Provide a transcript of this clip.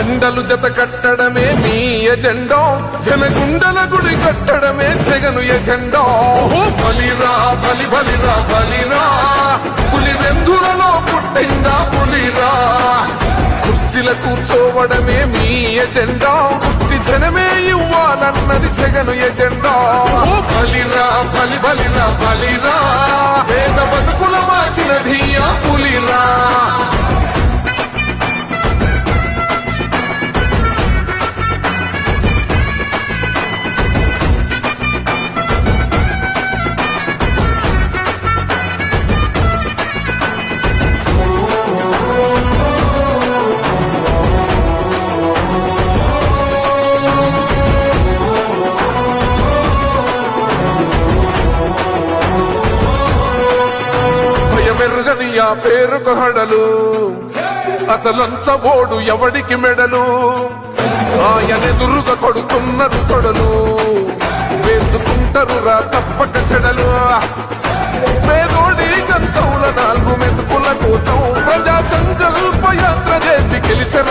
జెండలు జత కట్టడమే మీ ఎజెండా, జనగుండల గుడి కట్టడమే జగను ఎజెండా. బలిరా బలి బలిరా బలిరా, పులి వెందులలో పుట్టిందా పులిరా. కుర్చీల కూర్చోవడమే మీ ఎజెండా, కుర్చీ జనమే ఇవ్వాలన్నది జగను ఎజెండా. బలిరా బలి బలిరా బలిరా, పేద బతుకుల మార్చినది ఆ పులిరా. మెరుగని ఆ పేరుకు హడలు, అసలంచబోడు ఎవడికి మెడలు. ఆయనెదురుగా కొడుతున్నారు తొడలు, వేసుకుంటారు రా తప్పక చెడలు. పేదోడి కంచౌల 4 మెతుకుల కోసం ప్రజా సంకల్ప యాత్ర చేసి గెలిసిన